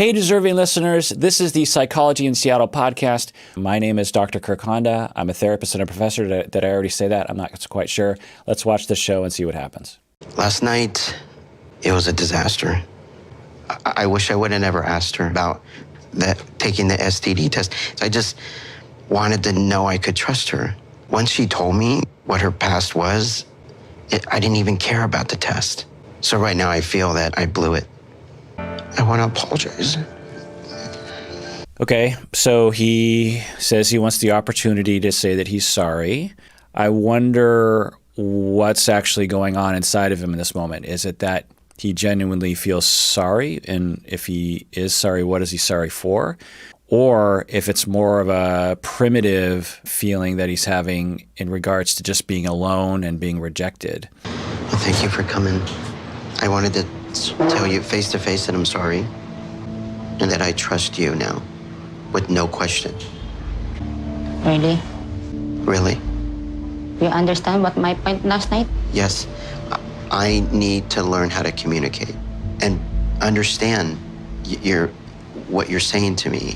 Hey, deserving listeners. This is the Psychology in Seattle podcast. My name is Dr. Kirk Honda. I'm a therapist and a professor. Did I already say that? I'm not quite sure. Let's watch the show and see what happens. Last night, it was a disaster. I wish I would have never asked her about taking the STD test. I just wanted to know I could trust her. Once she told me what her past was, I didn't even care about the test. So right now I feel that I blew it. I want to apologize. Okay, so he says he wants the opportunity to say that he's sorry. I wonder what's actually going on inside of him in this moment. Is it that he genuinely feels sorry? And if he is sorry, what is he sorry for? Or if it's more of a primitive feeling that he's having in regards to just being alone and being rejected. Well, thank you for coming. I wanted to tell you face to face that I'm sorry and that I trust you now with no question. Really? Really? You understand what my point last night? Yes. I need to learn how to communicate and understand what you're saying to me.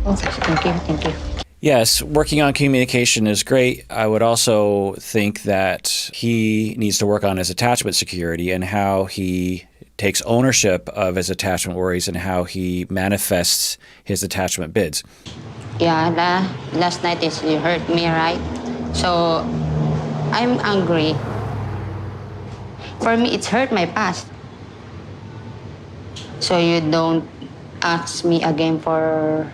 Oh, thank you. Yes, working on communication is great. I would also think that he needs to work on his attachment security and how he takes ownership of his attachment worries and how he manifests his attachment bids. Yeah, last night you hurt me, right? So I'm angry. For me, it's hurt my past. So you don't ask me again for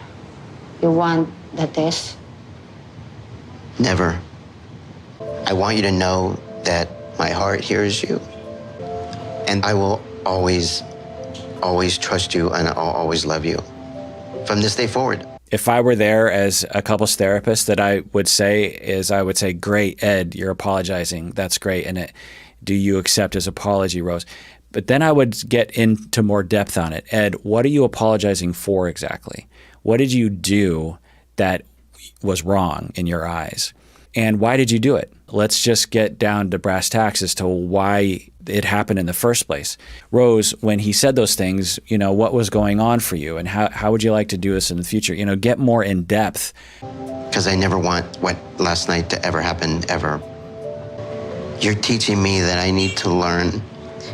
you want the test? Never. I want you to know that my heart hears you. And I will always trust you and I'll always love you from this day forward. If I were there as a couples therapist, that I would say, great, Ed, you're apologizing. That's great. And do you accept his apology, Rose? But then I would get into more depth on it. Ed, what are you apologizing for exactly? What did you do that was wrong in your eyes? And why did you do it? Let's just get down to brass tacks as to why it happened in the first place. Rose, when he said those things, what was going on for you and how would you like to do this in the future? Get more in depth. Because I never want what last night to ever happen, ever. You're teaching me that I need to learn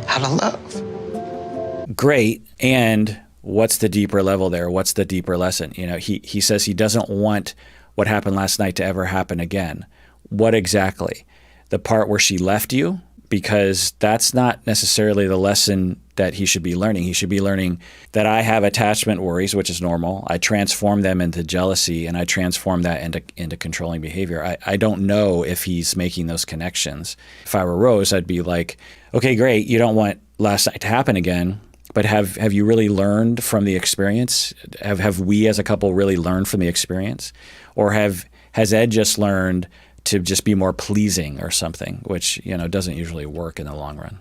how to love. Great. And what's the deeper level there? What's the deeper lesson? He says he doesn't want what happened last night to ever happen again. What exactly? The part where she left you? Because that's not necessarily the lesson that he should be learning. He should be learning that I have attachment worries, which is normal. I transform them into jealousy and I transform that into controlling behavior. I don't know if he's making those connections. If I were Rose, I'd be like, okay, great. You don't want last night to happen again. But have you really learned from the experience? Have we as a couple really learned from the experience? Or has Ed just learned to just be more pleasing or something, which, doesn't usually work in the long run?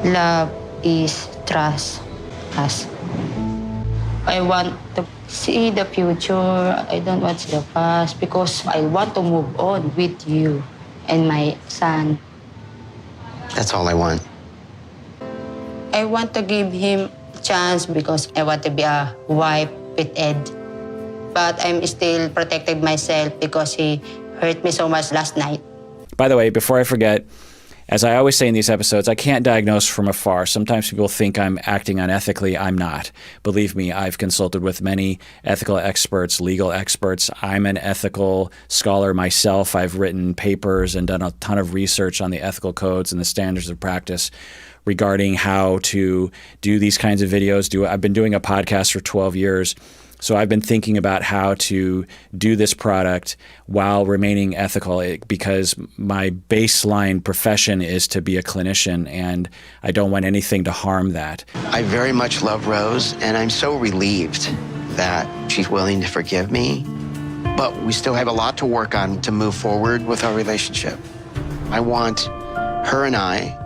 Love is trust us. I want to see the future. I don't want to see the past because I want to move on with you and my son. That's all I want. I want to give him a chance because I want to be a wife with Ed. But I'm still protecting myself because he hurt me so much last night. By the way, before I forget, as I always say in these episodes, I can't diagnose from afar. Sometimes people think I'm acting unethically. I'm not. Believe me, I've consulted with many ethical experts, legal experts. I'm an ethical scholar myself. I've written papers and done a ton of research on the ethical codes and the standards of practice regarding how to do these kinds of videos. I've been doing a podcast for 12 years. So I've been thinking about how to do this product while remaining ethical because my baseline profession is to be a clinician and I don't want anything to harm that. I very much love Rose and I'm so relieved that she's willing to forgive me, but we still have a lot to work on to move forward with our relationship. I want her and I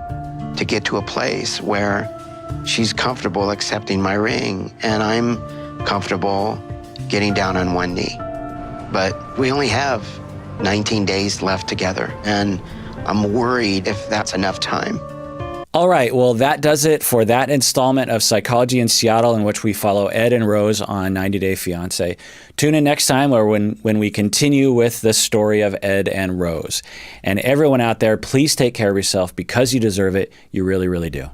to get to a place where she's comfortable accepting my ring and I'm comfortable getting down on one knee. But we only have 19 days left together, and I'm worried if that's enough time. All right. Well, that does it for that installment of Psychology in Seattle, in which we follow Ed and Rose on 90 Day Fiancé. Tune in next time or when we continue with the story of Ed and Rose. And everyone out there, please take care of yourself because you deserve it. You really, really do.